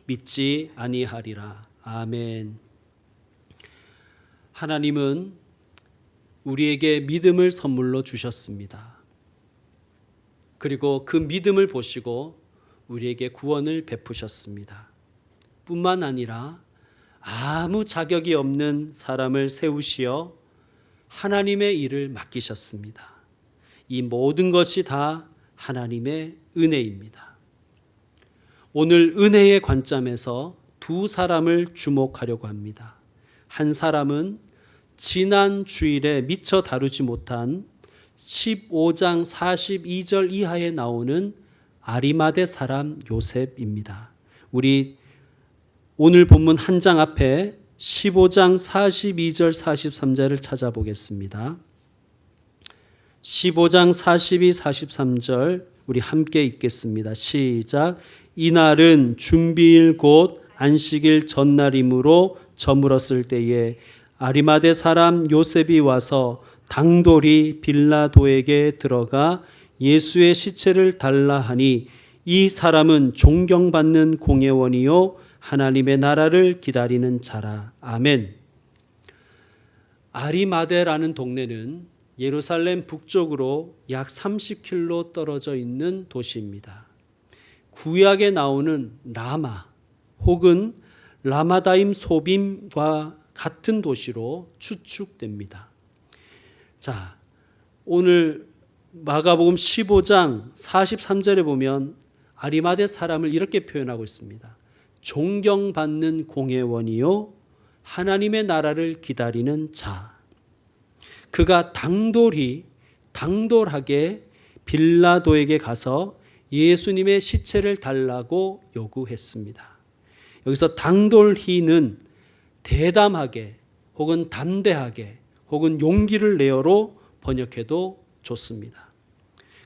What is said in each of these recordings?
믿지 아니하리라. 아멘. 하나님은 우리에게 믿음을 선물로 주셨습니다. 그리고 그 믿음을 보시고 우리에게 구원을 베푸셨습니다. 뿐만 아니라 아무 자격이 없는 사람을 세우시어 하나님의 일을 맡기셨습니다. 이 모든 것이 다 하나님의 은혜입니다. 오늘 은혜의 관점에서 두 사람을 주목하려고 합니다. 한 사람은 지난 주일에 미처 다루지 못한 15장 42절 이하에 나오는 아리마대 사람 요셉입니다. 우리 오늘 본문 한 장 앞에 15장 42절 43절을 찾아보겠습니다. 15장 42, 43절 우리 함께 읽겠습니다. 시작. 이날은 준비일 곧 안식일 전날이므로 저물었을 때에 아리마대 사람 요셉이 와서 당돌이 빌라도에게 들어가 예수의 시체를 달라 하니 이 사람은 존경받는 공회원이요 하나님의 나라를 기다리는 자라. 아멘. 아리마대라는 동네는 예루살렘 북쪽으로 약 30km 떨어져 있는 도시입니다. 구약에 나오는 라마 혹은 라마다임 소빔과 같은 도시로 추측됩니다. 자, 오늘 마가복음 15장 43절에 보면 아리마대 사람을 이렇게 표현하고 있습니다. 존경받는 공회원이요 하나님의 나라를 기다리는 자. 그가 당돌하게 빌라도에게 가서 예수님의 시체를 달라고 요구했습니다. 여기서 당돌히는 대담하게 혹은 담대하게 혹은 용기를 내어로 번역해도 좋습니다.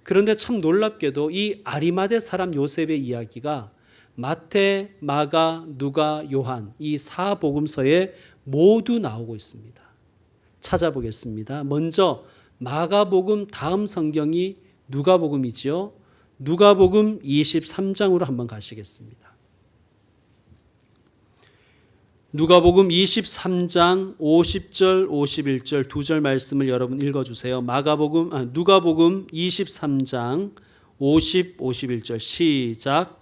그런데 참 놀랍게도 이 아리마대 사람 요셉의 이야기가 마태, 마가, 누가, 요한 이 사복음서에 모두 나오고 있습니다. 찾아보겠습니다. 먼저 마가복음 다음 성경이 누가복음이지요. 누가복음 23장으로 한번 가시겠습니다. 누가복음 23장 50절 51절 두 절 말씀을 여러분 읽어주세요. 누가복음 23장 50, 51절 시작.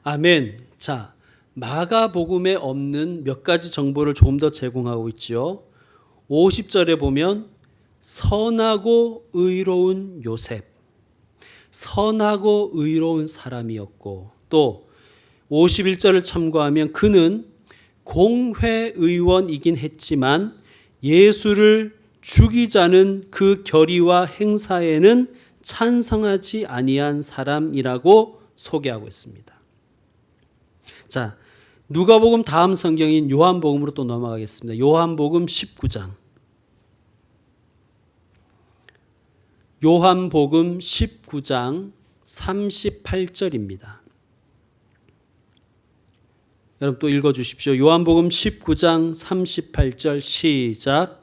아멘. 자, 마가복음에 없는 몇 가지 정보를 조금 더 제공하고 있죠. 50절에 보면 선하고 의로운 요셉, 선하고 의로운 사람이었고, 또 51절을 참고하면 그는 공회의원이긴 했지만 예수를 죽이자는 그 결의와 행사에는 찬성하지 아니한 사람이라고 소개하고 있습니다. 자, 누가복음 다음 성경인 요한복음으로 또 넘어가겠습니다. 요한복음 19장. 요한복음 19장 38절입니다. 여러분 또 읽어주십시오. 요한복음 19장 38절 시작.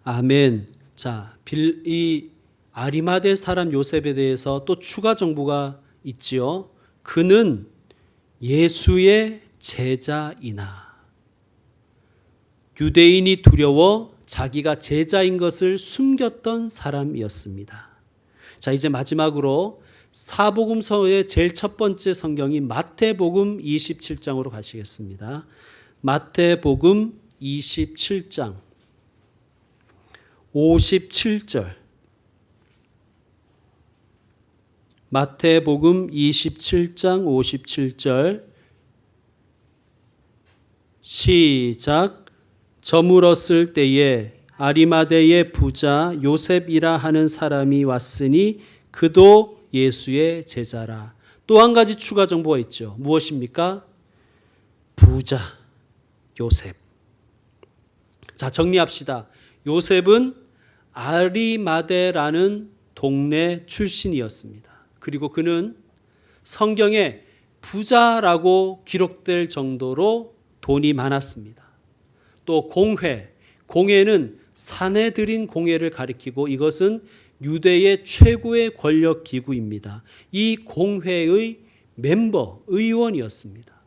아멘. 자, 이 아리마대 사람 요셉에 대해서 또 추가 정보가 있지요. 그는 예수의 제자이나 유대인이 두려워 자기가 제자인 것을 숨겼던 사람이었습니다. 자, 이제 마지막으로 사복음서의 제일 첫 번째 성경인 마태복음 27장으로 가시겠습니다. 마태복음 27장 57절. 마태복음 27장 57절 시작. 저물었을 때에 아리마대의 부자 요셉이라 하는 사람이 왔으니 그도 예수의 제자라. 또 한 가지 추가 정보가 있죠. 무엇입니까? 부자 요셉. 자, 정리합시다. 요셉은 아리마대라는 동네 출신이었습니다. 그리고 그는 성경에 부자라고 기록될 정도로 돈이 많았습니다. 또 공회는 사내들인 공회를 가리키고 이것은 유대의 최고의 권력 기구입니다. 이 공회의 멤버, 의원이었습니다.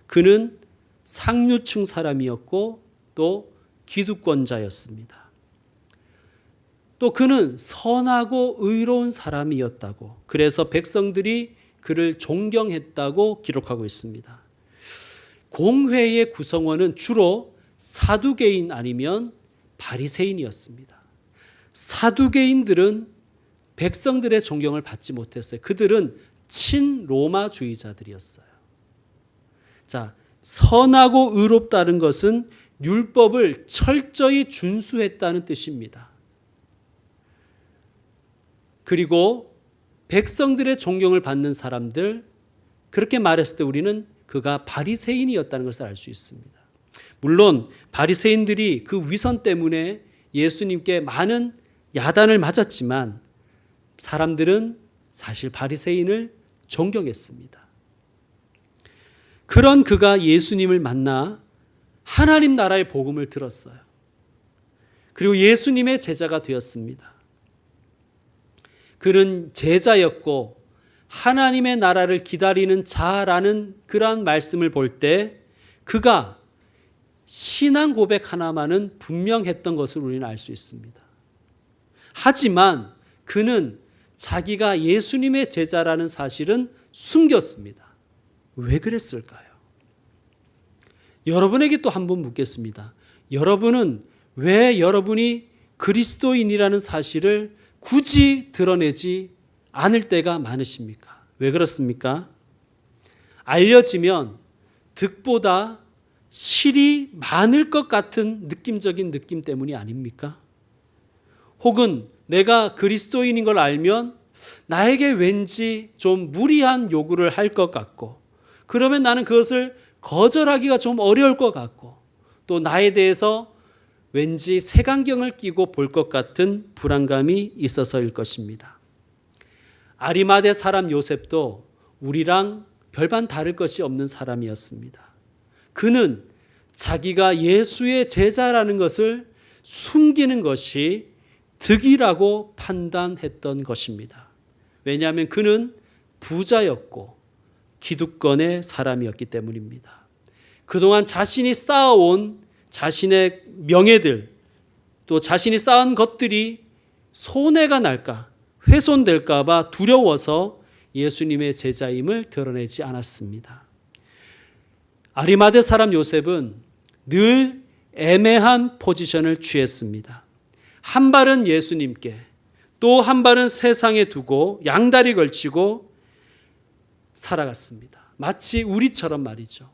그는 상류층 사람이었고 또 기득권자였습니다. 또 그는 선하고 의로운 사람이었다고, 그래서 백성들이 그를 존경했다고 기록하고 있습니다. 공회의 구성원은 주로 사두개인 아니면 바리새인이었습니다. 사두개인들은 백성들의 존경을 받지 못했어요. 그들은 친로마주의자들이었어요. 자, 선하고 의롭다는 것은 율법을 철저히 준수했다는 뜻입니다. 그리고 백성들의 존경을 받는 사람들, 그렇게 말했을 때 우리는 그가 바리새인이었다는 것을 알 수 있습니다. 물론 바리새인들이 그 위선 때문에 예수님께 많은 야단을 맞았지만 사람들은 사실 바리새인을 존경했습니다. 그런 그가 예수님을 만나 하나님 나라의 복음을 들었어요. 그리고 예수님의 제자가 되었습니다. 그는 제자였고 하나님의 나라를 기다리는 자라는 그러한 말씀을 볼 때 그가 신앙 고백 하나만은 분명했던 것을 우리는 알 수 있습니다. 하지만 그는 자기가 예수님의 제자라는 사실은 숨겼습니다. 왜 그랬을까요? 여러분에게 또 한 번 묻겠습니다. 여러분은 왜 여러분이 그리스도인이라는 사실을 굳이 드러내지 않을 때가 많으십니까? 왜 그렇습니까? 알려지면 득보다 실이 많을 것 같은 느낌적인 느낌 때문이 아닙니까? 혹은 내가 그리스도인인 걸 알면 나에게 왠지 좀 무리한 요구를 할 것 같고, 그러면 나는 그것을 거절하기가 좀 어려울 것 같고, 또 나에 대해서 왠지 색안경을 끼고 볼 것 같은 불안감이 있어서일 것입니다. 아리마대 사람 요셉도 우리랑 별반 다를 것이 없는 사람이었습니다. 그는 자기가 예수의 제자라는 것을 숨기는 것이 득이라고 판단했던 것입니다. 왜냐하면 그는 부자였고 기득권의 사람이었기 때문입니다. 그동안 자신이 쌓아온 자신의 명예들, 또 자신이 쌓은 것들이 손해가 날까, 훼손될까 봐 두려워서 예수님의 제자임을 드러내지 않았습니다. 아리마대 사람 요셉은 늘 애매한 포지션을 취했습니다. 한 발은 예수님께, 또 한 발은 세상에 두고 양다리 걸치고 살아갔습니다. 마치 우리처럼 말이죠.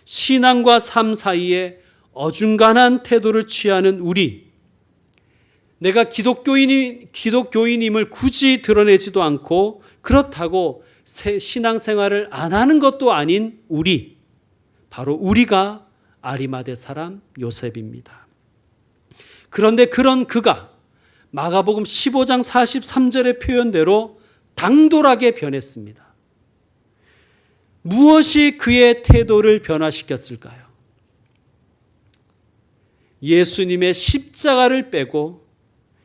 신앙과 삶 사이에 어중간한 태도를 취하는 우리, 내가 기독교인임을 굳이 드러내지도 않고 그렇다고 신앙생활을 안 하는 것도 아닌 우리, 바로 우리가 아리마대 사람 요셉입니다. 그런데 그런 그가 마가복음 15장 43절의 표현대로 당돌하게 변했습니다. 무엇이 그의 태도를 변화시켰을까요? 예수님의 십자가를 빼고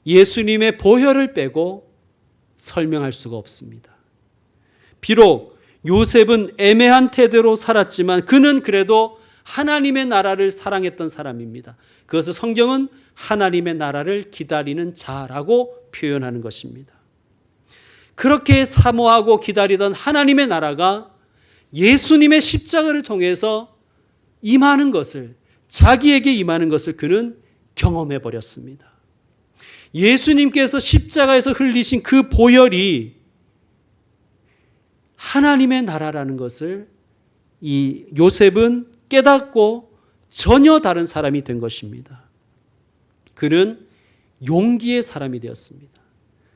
예수님의 보혈을 빼고 설명할 수가 없습니다. 비록 요셉은 애매한 태도로 살았지만 그는 그래도 하나님의 나라를 사랑했던 사람입니다. 그것을 성경은 하나님의 나라를 기다리는 자라고 표현하는 것입니다. 그렇게 사모하고 기다리던 하나님의 나라가 예수님의 십자가를 통해서 임하는 것을, 자기에게 임하는 것을 그는 경험해 버렸습니다. 예수님께서 십자가에서 흘리신 그 보혈이 하나님의 나라라는 것을 이 요셉은 깨닫고 전혀 다른 사람이 된 것입니다. 그는 용기의 사람이 되었습니다.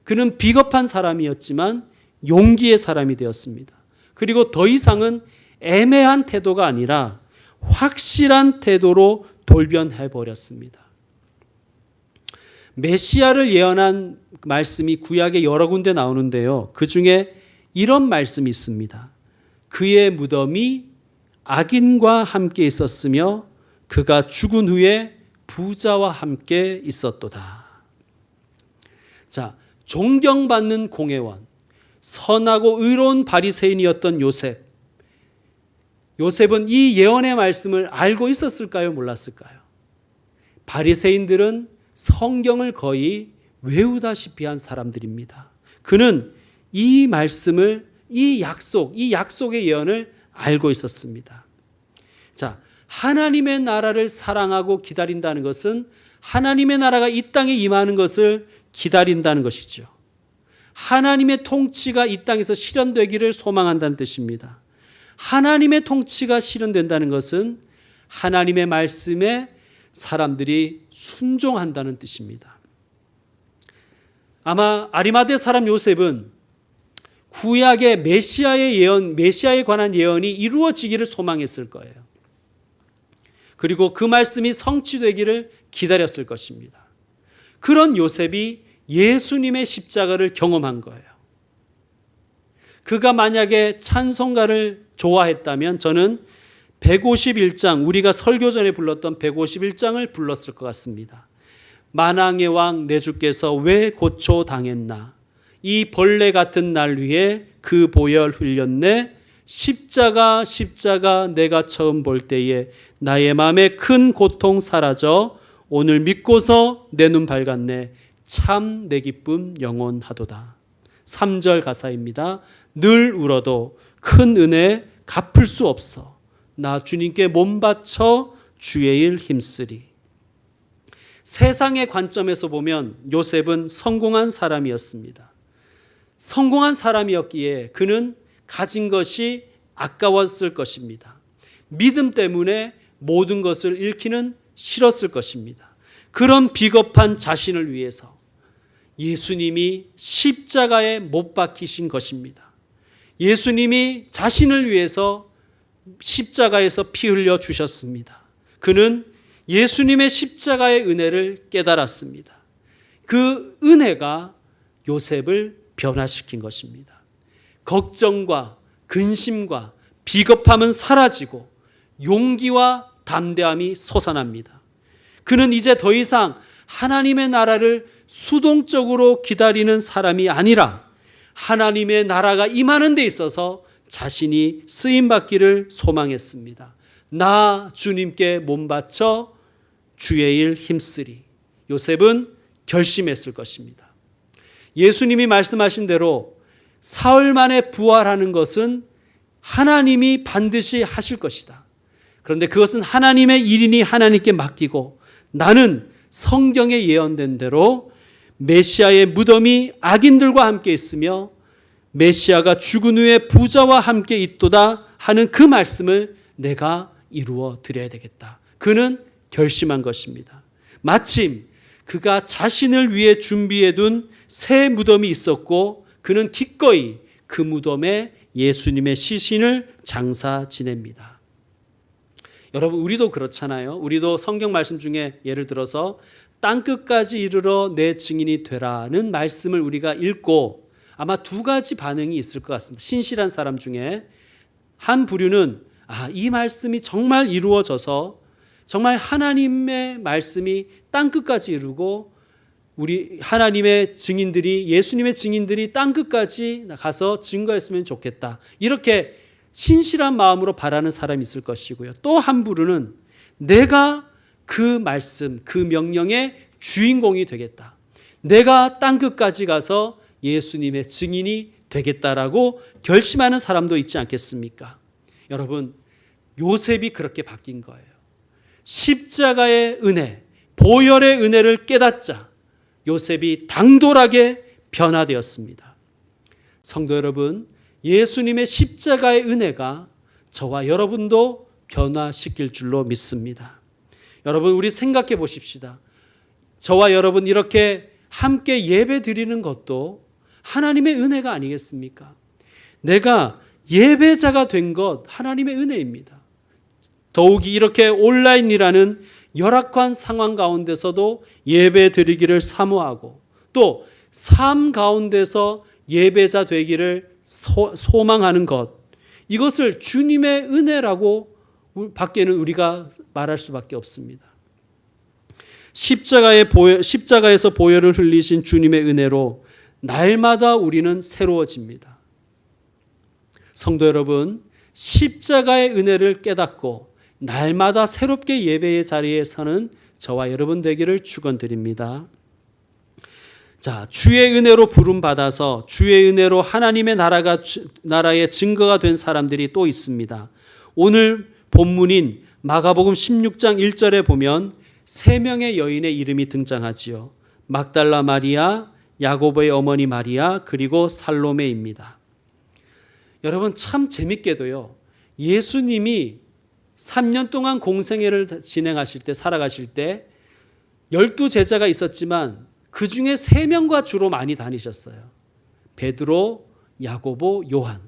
그는 비겁한 사람이었지만 용기의 사람이 되었습니다. 그리고 더 이상은 애매한 태도가 아니라 확실한 태도로 돌변해 버렸습니다. 메시아를 예언한 말씀이 구약에 여러 군데 나오는데요. 그 중에 이런 말씀이 있습니다. 그의 무덤이 악인과 함께 있었으며 그가 죽은 후에 부자와 함께 있었도다. 자, 존경받는 공회원, 선하고 의로운 바리새인이었던 요셉. 요셉은 이 예언의 말씀을 알고 있었을까요? 몰랐을까요? 바리새인들은 성경을 거의 외우다시피 한 사람들입니다. 그는 이 말씀을, 이 약속의 예언을 알고 있었습니다. 자, 하나님의 나라를 사랑하고 기다린다는 것은 하나님의 나라가 이 땅에 임하는 것을 기다린다는 것이죠. 하나님의 통치가 이 땅에서 실현되기를 소망한다는 뜻입니다. 하나님의 통치가 실현된다는 것은 하나님의 말씀에 사람들이 순종한다는 뜻입니다. 아마 아리마대 사람 요셉은 구약의 메시아에 관한 예언이 이루어지기를 소망했을 거예요. 그리고 그 말씀이 성취되기를 기다렸을 것입니다. 그런 요셉이 예수님의 십자가를 경험한 거예요. 그가 만약에 찬송가를 좋아했다면 저는 151장, 우리가 설교 전에 불렀던 151장을 불렀을 것 같습니다. 만왕의 왕 내 주께서 왜 고초당했나? 이 벌레 같은 날 위에 그 보혈 흘렸네. 십자가 내가 처음 볼 때에 나의 마음에 큰 고통 사라져 오늘 믿고서 내 눈 밝았네. 참 내 기쁨 영원하도다. 3절 가사입니다. 늘 울어도 큰 은혜 갚을 수 없어. 나 주님께 몸 바쳐 주의 일 힘쓰리. 세상의 관점에서 보면 요셉은 성공한 사람이었습니다. 성공한 사람이었기에 그는 가진 것이 아까웠을 것입니다. 믿음 때문에 모든 것을 잃기는 싫었을 것입니다. 그런 비겁한 자신을 위해서 예수님이 십자가에 못 박히신 것입니다. 예수님이 자신을 위해서 십자가에서 피 흘려 주셨습니다. 그는 예수님의 십자가의 은혜를 깨달았습니다. 그 은혜가 요셉을 변화시킨 것입니다. 걱정과 근심과 비겁함은 사라지고 용기와 담대함이 솟아납니다. 그는 이제 더 이상 하나님의 나라를 수동적으로 기다리는 사람이 아니라 하나님의 나라가 임하는 데 있어서 자신이 쓰임받기를 소망했습니다. 나 주님께 몸 바쳐 주의 일 힘쓰리. 요셉은 결심했을 것입니다. 예수님이 말씀하신 대로 사흘 만에 부활하는 것은 하나님이 반드시 하실 것이다. 그런데 그것은 하나님의 일이니 하나님께 맡기고 나는 성경에 예언된 대로 메시아의 무덤이 악인들과 함께 있으며 메시아가 죽은 후에 부자와 함께 있도다 하는 그 말씀을 내가 이루어 드려야 되겠다. 그는 결심한 것입니다. 마침 그가 자신을 위해 준비해 둔 새 무덤이 있었고 그는 기꺼이 그 무덤에 예수님의 시신을 장사 지냅니다. 여러분, 우리도 그렇잖아요. 우리도 성경 말씀 중에 예를 들어서 땅끝까지 이르러 내 증인이 되라는 말씀을 우리가 읽고 아마 두 가지 반응이 있을 것 같습니다. 신실한 사람 중에 한 부류는 이 말씀이 정말 이루어져서 정말 하나님의 말씀이 땅끝까지 이루고 우리 하나님의 증인들이, 예수님의 증인들이 땅끝까지 가서 증거했으면 좋겠다. 이렇게 신실한 마음으로 바라는 사람이 있을 것이고요. 또 한 부류는 내가 그 말씀, 그 명령의 주인공이 되겠다. 내가 땅끝까지 가서 예수님의 증인이 되겠다라고 결심하는 사람도 있지 않겠습니까? 여러분, 요셉이 그렇게 바뀐 거예요. 십자가의 은혜, 보혈의 은혜를 깨닫자 요셉이 당돌하게 변화되었습니다. 성도 여러분, 예수님의 십자가의 은혜가 저와 여러분도 변화시킬 줄로 믿습니다. 여러분, 우리 생각해 보십시다. 저와 여러분 이렇게 함께 예배 드리는 것도 하나님의 은혜가 아니겠습니까? 내가 예배자가 된 것 하나님의 은혜입니다. 더욱이 이렇게 온라인이라는 열악한 상황 가운데서도 예배 드리기를 사모하고 또 삶 가운데서 예배자 되기를 소망하는 것, 이것을 주님의 은혜라고 밖에는 우리가 말할 수밖에 없습니다. 십자가에서 보혈을 흘리신 주님의 은혜로 날마다 우리는 새로워집니다. 성도 여러분, 십자가의 은혜를 깨닫고 날마다 새롭게 예배의 자리에 서는 저와 여러분 되기를 축원드립니다. 자, 주의 은혜로 부름받아서 주의 은혜로 하나님의 나라의 증거가 된 사람들이 또 있습니다. 오늘 본문인 마가복음 16장 1절에 보면 세 명의 여인의 이름이 등장하지요. 막달라 마리아, 야고보의 어머니 마리아, 그리고 살로메입니다. 여러분, 참 재밌게도요, 예수님이 3년 동안 공생애를 진행하실 때, 살아가실 때 12제자가 있었지만 그 중에 3명과 주로 많이 다니셨어요. 베드로, 야고보, 요한.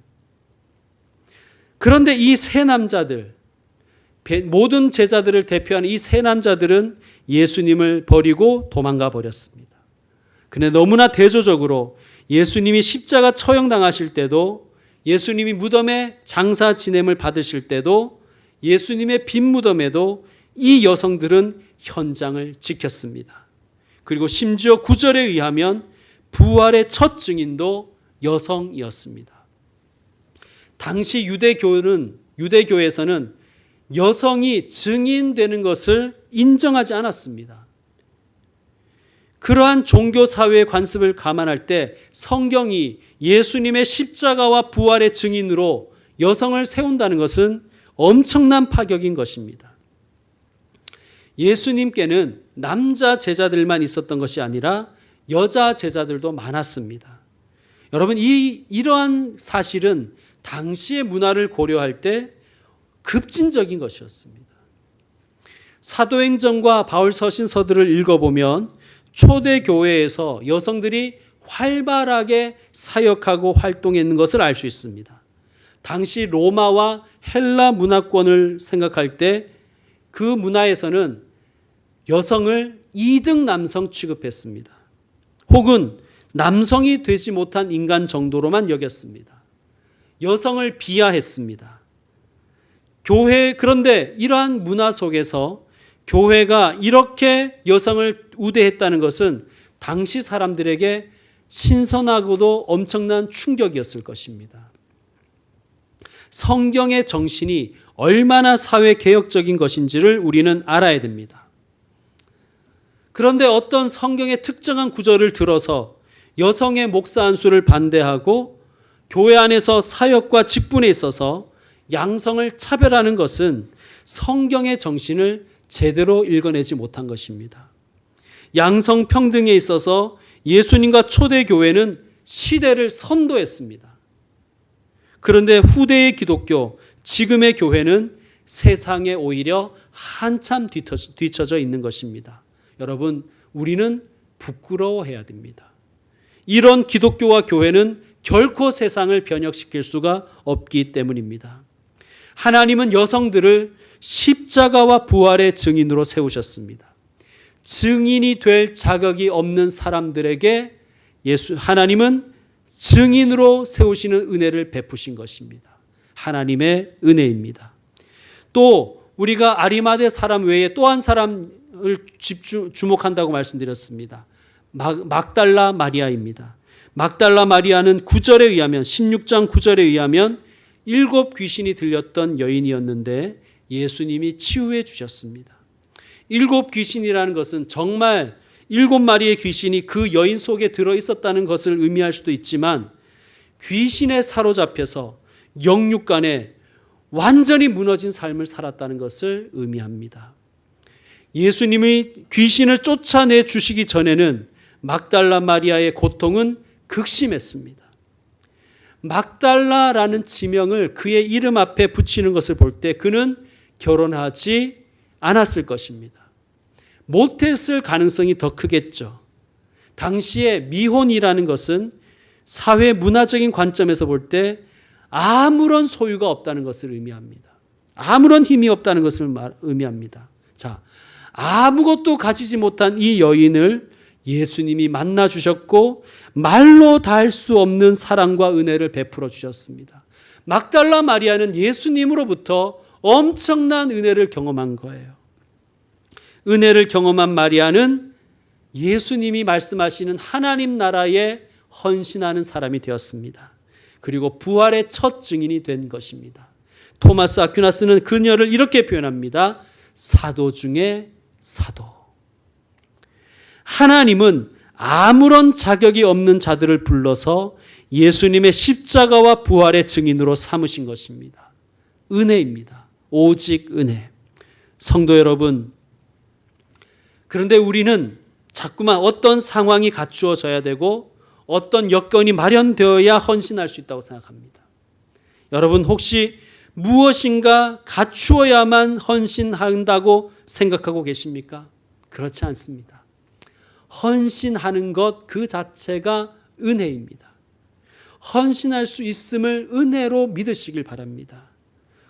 그런데 이 세 남자들, 모든 제자들을 대표하는 이 세 남자들은 예수님을 버리고 도망가 버렸습니다. 근데 너무나 대조적으로 예수님이 십자가 처형당하실 때도, 예수님이 무덤에 장사 지냄을 받으실 때도, 예수님의 빈 무덤에도 이 여성들은 현장을 지켰습니다. 그리고 심지어 9절에 의하면 부활의 첫 증인도 여성이었습니다. 당시 유대교에서는 여성이 증인되는 것을 인정하지 않았습니다. 그러한 종교사회의 관습을 감안할 때 성경이 예수님의 십자가와 부활의 증인으로 여성을 세운다는 것은 엄청난 파격인 것입니다. 예수님께는 남자 제자들만 있었던 것이 아니라 여자 제자들도 많았습니다. 여러분, 이러한 사실은 당시의 문화를 고려할 때 급진적인 것이었습니다. 사도행전과 바울 서신서들을 읽어보면 초대 교회에서 여성들이 활발하게 사역하고 활동했는 것을 알 수 있습니다. 당시 로마와 헬라 문화권을 생각할 때 그 문화에서는 여성을 2등 남성 취급했습니다. 혹은 남성이 되지 못한 인간 정도로만 여겼습니다. 여성을 비하했습니다. 그런데 이러한 문화 속에서 교회가 이렇게 여성을 우대했다는 것은 당시 사람들에게 신선하고도 엄청난 충격이었을 것입니다. 성경의 정신이 얼마나 사회 개혁적인 것인지를 우리는 알아야 됩니다. 그런데 어떤 성경의 특정한 구절을 들어서 여성의 목사 안수를 반대하고 교회 안에서 사역과 직분에 있어서 양성을 차별하는 것은 성경의 정신을 제대로 읽어내지 못한 것입니다. 양성평등에 있어서 예수님과 초대교회는 시대를 선도했습니다. 그런데 후대의 기독교, 지금의 교회는 세상에 오히려 한참 뒤처져 있는 것입니다. 여러분, 우리는 부끄러워해야 됩니다. 이런 기독교와 교회는 결코 세상을 변혁시킬 수가 없기 때문입니다. 하나님은 여성들을 십자가와 부활의 증인으로 세우셨습니다. 증인이 될 자격이 없는 사람들에게 하나님은 증인으로 세우시는 은혜를 베푸신 것입니다. 하나님의 은혜입니다. 또 우리가 아리마대 사람 외에 또 한 사람을 주목한다고 말씀드렸습니다. 막달라 마리아입니다. 막달라 마리아는 9절에 의하면 16장 9절에 의하면 7 귀신이 들렸던 여인이었는데 예수님이 치유해 주셨습니다. 7 귀신이라는 것은 정말 7마리의 귀신이 그 여인 속에 들어 있었다는 것을 의미할 수도 있지만 귀신에 사로잡혀서 영육간에 완전히 무너진 삶을 살았다는 것을 의미합니다. 예수님이 귀신을 쫓아내 주시기 전에는 막달라 마리아의 고통은 극심했습니다. 막달라라는 지명을 그의 이름 앞에 붙이는 것을 볼 때 그는 결혼하지 않았을 것입니다. 못했을 가능성이 더 크겠죠. 당시에 미혼이라는 것은 사회 문화적인 관점에서 볼 때 아무런 소유가 없다는 것을 의미합니다. 아무런 힘이 없다는 것을 의미합니다. 자, 아무것도 가지지 못한 이 여인을 예수님이 만나 주셨고 말로 다 할 수 없는 사랑과 은혜를 베풀어 주셨습니다. 막달라 마리아는 예수님으로부터 엄청난 은혜를 경험한 거예요. 은혜를 경험한 마리아는 예수님이 말씀하시는 하나님 나라에 헌신하는 사람이 되었습니다. 그리고 부활의 첫 증인이 된 것입니다. 토마스 아퀴나스는 그녀를 이렇게 표현합니다. 사도 중에 사도. 하나님은 아무런 자격이 없는 자들을 불러서 예수님의 십자가와 부활의 증인으로 삼으신 것입니다. 은혜입니다. 오직 은혜. 성도 여러분, 그런데 우리는 자꾸만 어떤 상황이 갖추어져야 되고 어떤 여건이 마련되어야 헌신할 수 있다고 생각합니다. 여러분 혹시 무엇인가 갖추어야만 헌신한다고 생각하고 계십니까? 그렇지 않습니다. 헌신하는 것 그 자체가 은혜입니다. 헌신할 수 있음을 은혜로 믿으시길 바랍니다.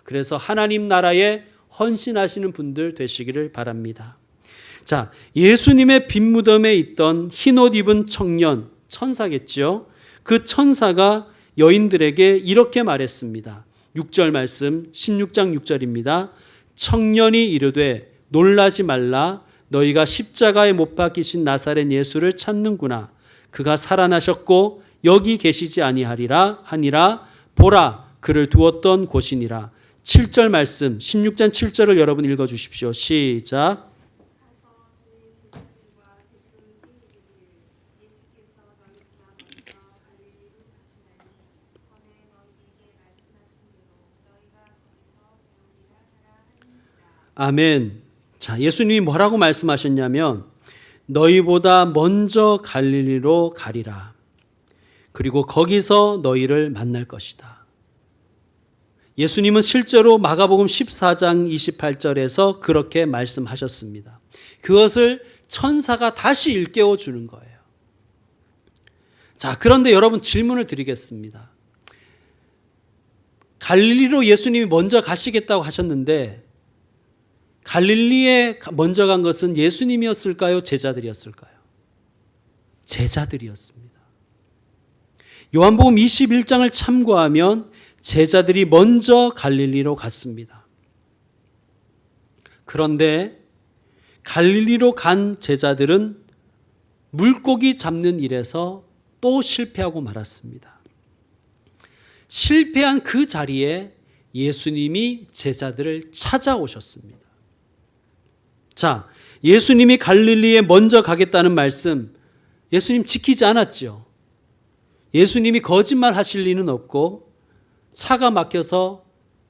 그래서 하나님 나라에 헌신하시는 분들 되시기를 바랍니다. 자, 예수님의 빈무덤에 있던 흰옷 입은 청년, 천사겠죠. 그 천사가 여인들에게 이렇게 말했습니다. 6절 말씀, 16장 6절입니다. 청년이 이르되 놀라지 말라. 너희가 십자가에 못 박히신 나사렛 예수를 찾는구나. 그가 살아나셨고 여기 계시지 아니하리라 하니라. 보라, 그를 두었던 곳이니라. 7절 말씀, 16장 7절을 여러분 읽어주십시오. 시작. 아멘. 자, 예수님이 뭐라고 말씀하셨냐면 너희보다 먼저 갈릴리로 가리라. 그리고 거기서 너희를 만날 것이다. 예수님은 실제로 마가복음 14장 28절에서 그렇게 말씀하셨습니다. 그것을 천사가 다시 일깨워 주는 거예요. 자, 그런데 여러분 질문을 드리겠습니다. 갈릴리로 예수님이 먼저 가시겠다고 하셨는데 갈릴리에 먼저 간 것은 예수님이었을까요? 제자들이었을까요? 제자들이었습니다. 요한복음 21장을 참고하면 제자들이 먼저 갈릴리로 갔습니다. 그런데 갈릴리로 간 제자들은 물고기 잡는 일에서 또 실패하고 말았습니다. 실패한 그 자리에 예수님이 제자들을 찾아오셨습니다. 자, 예수님이 갈릴리에 먼저 가겠다는 말씀, 예수님 지키지 않았죠. 예수님이 거짓말 하실 리는 없고 차가 막혀서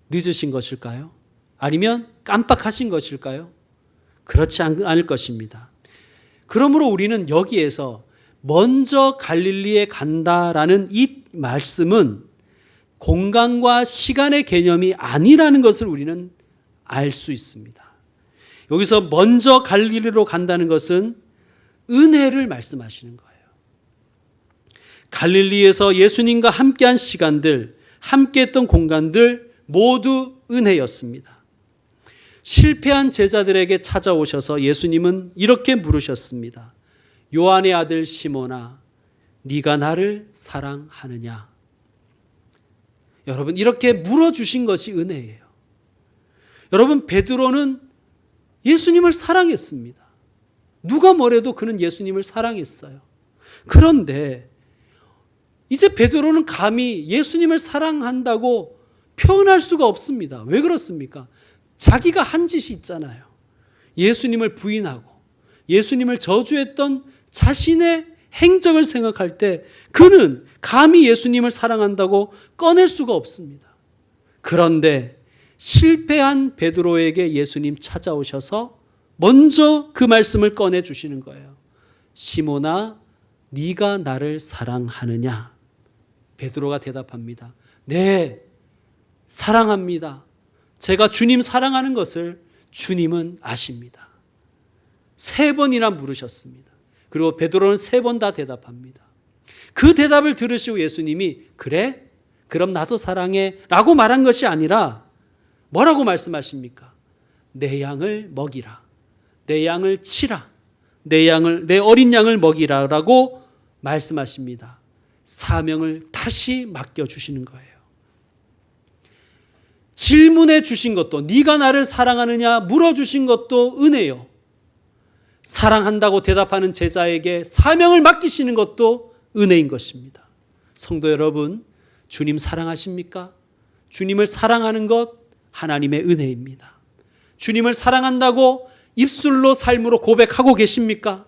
늦으신 것일까요? 아니면 깜빡하신 것일까요? 그렇지 않을 것입니다. 그러므로 우리는 여기에서 먼저 갈릴리에 간다라는 이 말씀은 공간과 시간의 개념이 아니라는 것을 우리는 알 수 있습니다. 여기서 먼저 갈릴리로 간다는 것은 은혜를 말씀하시는 거예요. 갈릴리에서 예수님과 함께한 시간들, 함께했던 공간들 모두 은혜였습니다. 실패한 제자들에게 찾아오셔서 예수님은 이렇게 물으셨습니다. 요한의 아들 시몬아, 네가 나를 사랑하느냐? 여러분, 이렇게 물어주신 것이 은혜예요. 여러분, 베드로는 예수님을 사랑했습니다. 누가 뭐래도 그는 예수님을 사랑했어요. 그런데 이제 베드로는 감히 예수님을 사랑한다고 표현할 수가 없습니다. 왜 그렇습니까? 자기가 한 짓이 있잖아요. 예수님을 부인하고 예수님을 저주했던 자신의 행적을 생각할 때 그는 감히 예수님을 사랑한다고 꺼낼 수가 없습니다. 그런데 실패한 베드로에게 예수님 찾아오셔서 먼저 그 말씀을 꺼내 주시는 거예요. 시몬아, 네가 나를 사랑하느냐? 베드로가 대답합니다. 네, 사랑합니다. 제가 주님 사랑하는 것을 주님은 아십니다. 3번이나 물으셨습니다. 그리고 베드로는 3번 다 대답합니다. 그 대답을 들으시고 예수님이 그래? 그럼 나도 사랑해 라고 말한 것이 아니라 뭐라고 말씀하십니까? 내 양을 먹이라. 내 양을 치라. 내 어린 양을 먹이라 라고 말씀하십니다. 사명을 다시 맡겨주시는 거예요. 질문해 주신 것도, 네가 나를 사랑하느냐 물어주신 것도 은혜요. 사랑한다고 대답하는 제자에게 사명을 맡기시는 것도 은혜인 것입니다. 성도 여러분, 주님 사랑하십니까? 주님을 사랑하는 것 하나님의 은혜입니다. 주님을 사랑한다고 입술로 삶으로 고백하고 계십니까?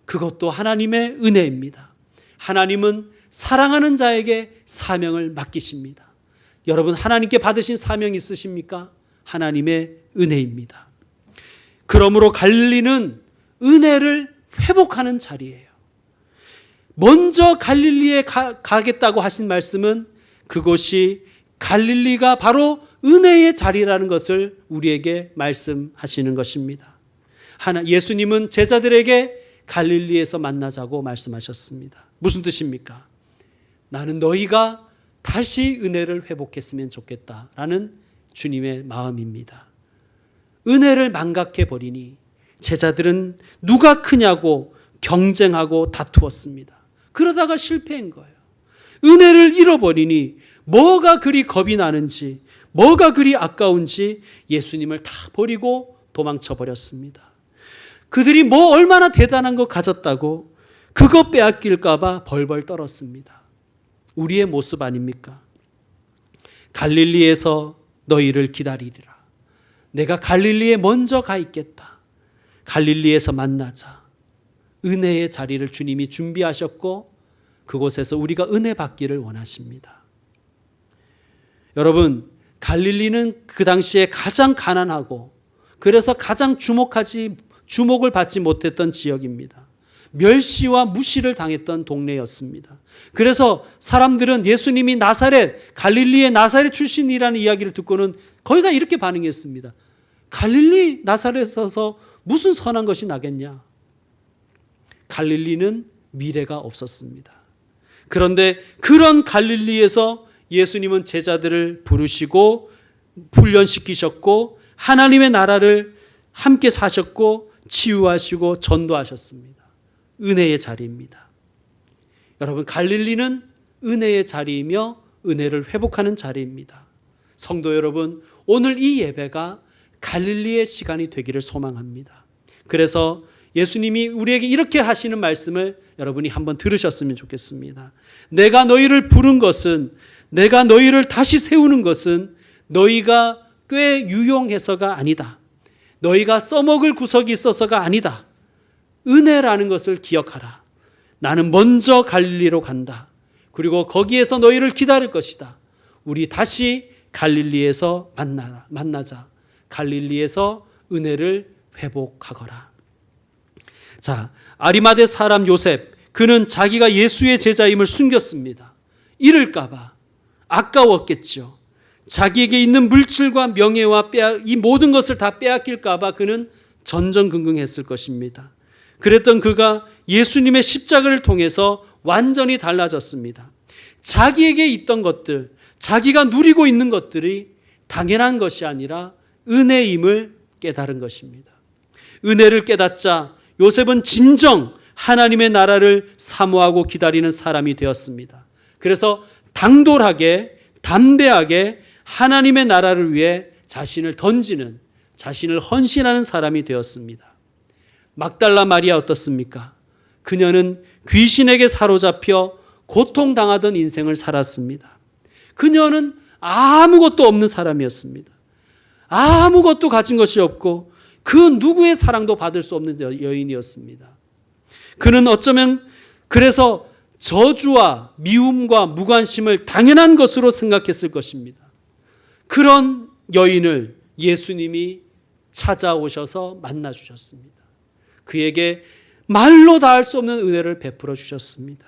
그것도 하나님의 은혜입니다. 하나님은 사랑하는 자에게 사명을 맡기십니다. 여러분, 하나님께 받으신 사명이 있으십니까? 하나님의 은혜입니다. 그러므로 갈릴리는 은혜를 회복하는 자리예요. 먼저 갈릴리에 가겠다고 하신 말씀은 그곳이 갈릴리가 바로 은혜의 자리라는 것을 우리에게 말씀하시는 것입니다. 예수님은 제자들에게 갈릴리에서 만나자고 말씀하셨습니다. 무슨 뜻입니까? 나는 너희가 다시 은혜를 회복했으면 좋겠다라는 주님의 마음입니다. 은혜를 망각해 버리니 제자들은 누가 크냐고 경쟁하고 다투었습니다. 그러다가 실패한 거예요. 은혜를 잃어버리니 뭐가 그리 겁이 나는지, 뭐가 그리 아까운지 예수님을 다 버리고 도망쳐 버렸습니다. 그들이 뭐 얼마나 대단한 거 가졌다고 그거 빼앗길까 봐 벌벌 떨었습니다. 우리의 모습 아닙니까? 갈릴리에서 너희를 기다리리라. 내가 갈릴리에 먼저 가 있겠다. 갈릴리에서 만나자. 은혜의 자리를 주님이 준비하셨고 그곳에서 우리가 은혜 받기를 원하십니다. 여러분, 갈릴리는 그 당시에 가장 가난하고 그래서 가장 주목을 받지 못했던 지역입니다. 멸시와 무시를 당했던 동네였습니다. 그래서 사람들은 예수님이 갈릴리의 나사렛 출신이라는 이야기를 듣고는 거의 다 이렇게 반응했습니다. 갈릴리 나사렛에서 무슨 선한 것이 나겠냐? 갈릴리는 미래가 없었습니다. 그런데 그런 갈릴리에서 예수님은 제자들을 부르시고 훈련시키셨고 하나님의 나라를 함께 사셨고 치유하시고 전도하셨습니다. 은혜의 자리입니다. 여러분, 갈릴리는 은혜의 자리이며 은혜를 회복하는 자리입니다. 성도 여러분, 오늘 이 예배가 갈릴리의 시간이 되기를 소망합니다. 그래서 예수님이 우리에게 이렇게 하시는 말씀을 여러분이 한번 들으셨으면 좋겠습니다. 내가 너희를 부른 것은, 내가 너희를 다시 세우는 것은 너희가 꽤 유용해서가 아니다. 너희가 써먹을 구석이 있어서가 아니다. 은혜라는 것을 기억하라. 나는 먼저 갈릴리로 간다. 그리고 거기에서 너희를 기다릴 것이다. 우리 다시 갈릴리에서 만나자. 갈릴리에서 은혜를 회복하거라. 자, 아리마대 사람 요셉, 그는 자기가 예수의 제자임을 숨겼습니다. 잃을까봐 아까웠겠죠. 자기에게 있는 물질과 명예와 이 모든 것을 다 빼앗길까봐 그는 전전긍긍했을 것입니다. 그랬던 그가 예수님의 십자가를 통해서 완전히 달라졌습니다. 자기에게 있던 것들, 자기가 누리고 있는 것들이 당연한 것이 아니라 은혜임을 깨달은 것입니다. 은혜를 깨닫자 요셉은 진정 하나님의 나라를 사모하고 기다리는 사람이 되었습니다. 그래서 당돌하게, 담대하게 하나님의 나라를 위해 자신을 던지는, 자신을 헌신하는 사람이 되었습니다. 막달라 마리아 어떻습니까? 그녀는 귀신에게 사로잡혀 고통당하던 인생을 살았습니다. 그녀는 아무것도 없는 사람이었습니다. 아무것도 가진 것이 없고 그 누구의 사랑도 받을 수 없는 여인이었습니다. 그는 어쩌면 그래서 저주와 미움과 무관심을 당연한 것으로 생각했을 것입니다. 그런 여인을 예수님이 찾아오셔서 만나 주셨습니다. 그에게 말로 닿을 수 없는 은혜를 베풀어 주셨습니다.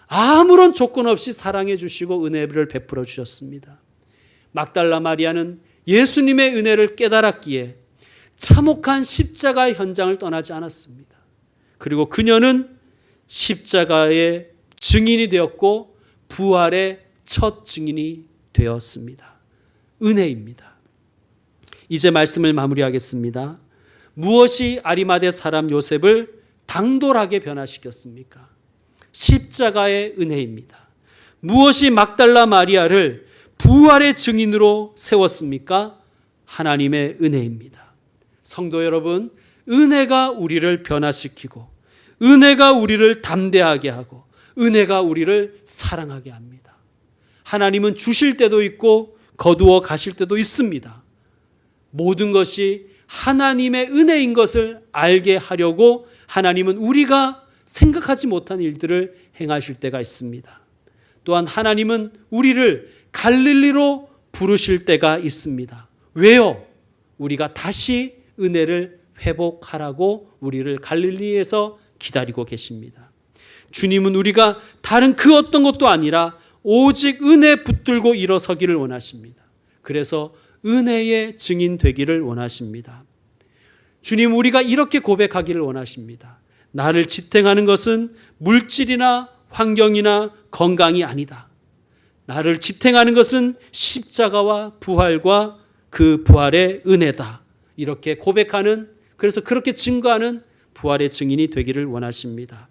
아무런 조건 없이 사랑해 주시고 은혜를 베풀어 주셨습니다. 막달라 마리아는 예수님의 은혜를 깨달았기에 참혹한 십자가의 현장을 떠나지 않았습니다. 그리고 그녀는 십자가의 증인이 되었고 부활의 첫 증인이 되었습니다. 은혜입니다. 이제 말씀을 마무리하겠습니다. 무엇이 아리마대 사람 요셉을 당돌하게 변화시켰습니까? 십자가의 은혜입니다. 무엇이 막달라 마리아를 부활의 증인으로 세웠습니까? 하나님의 은혜입니다. 성도 여러분, 은혜가 우리를 변화시키고 은혜가 우리를 담대하게 하고 은혜가 우리를 사랑하게 합니다. 하나님은 주실 때도 있고 거두어 가실 때도 있습니다. 모든 것이 하나님의 은혜인 것을 알게 하려고 하나님은 우리가 생각하지 못한 일들을 행하실 때가 있습니다. 또한 하나님은 우리를 갈릴리로 부르실 때가 있습니다. 왜요? 우리가 다시 은혜를 회복하라고 우리를 갈릴리에서 기다리고 계십니다. 주님은 우리가 다른 그 어떤 것도 아니라 오직 은혜 붙들고 일어서기를 원하십니다. 그래서 은혜의 증인 되기를 원하십니다. 주님, 우리가 이렇게 고백하기를 원하십니다. 나를 지탱하는 것은 물질이나 환경이나 건강이 아니다. 나를 지탱하는 것은 십자가와 부활과 그 부활의 은혜다. 이렇게 고백하는, 그래서 그렇게 증거하는 부활의 증인이 되기를 원하십니다.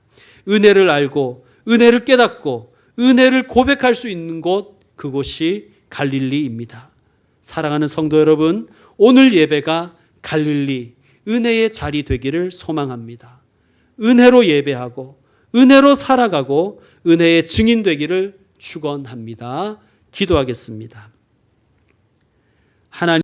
은혜를 알고 은혜를 깨닫고 은혜를 고백할 수 있는 곳, 그곳이 갈릴리입니다. 사랑하는 성도 여러분, 오늘 예배가 갈릴리 은혜의 자리 되기를 소망합니다. 은혜로 예배하고 은혜로 살아가고 은혜의 증인 되기를 축원합니다. 기도하겠습니다. 하나님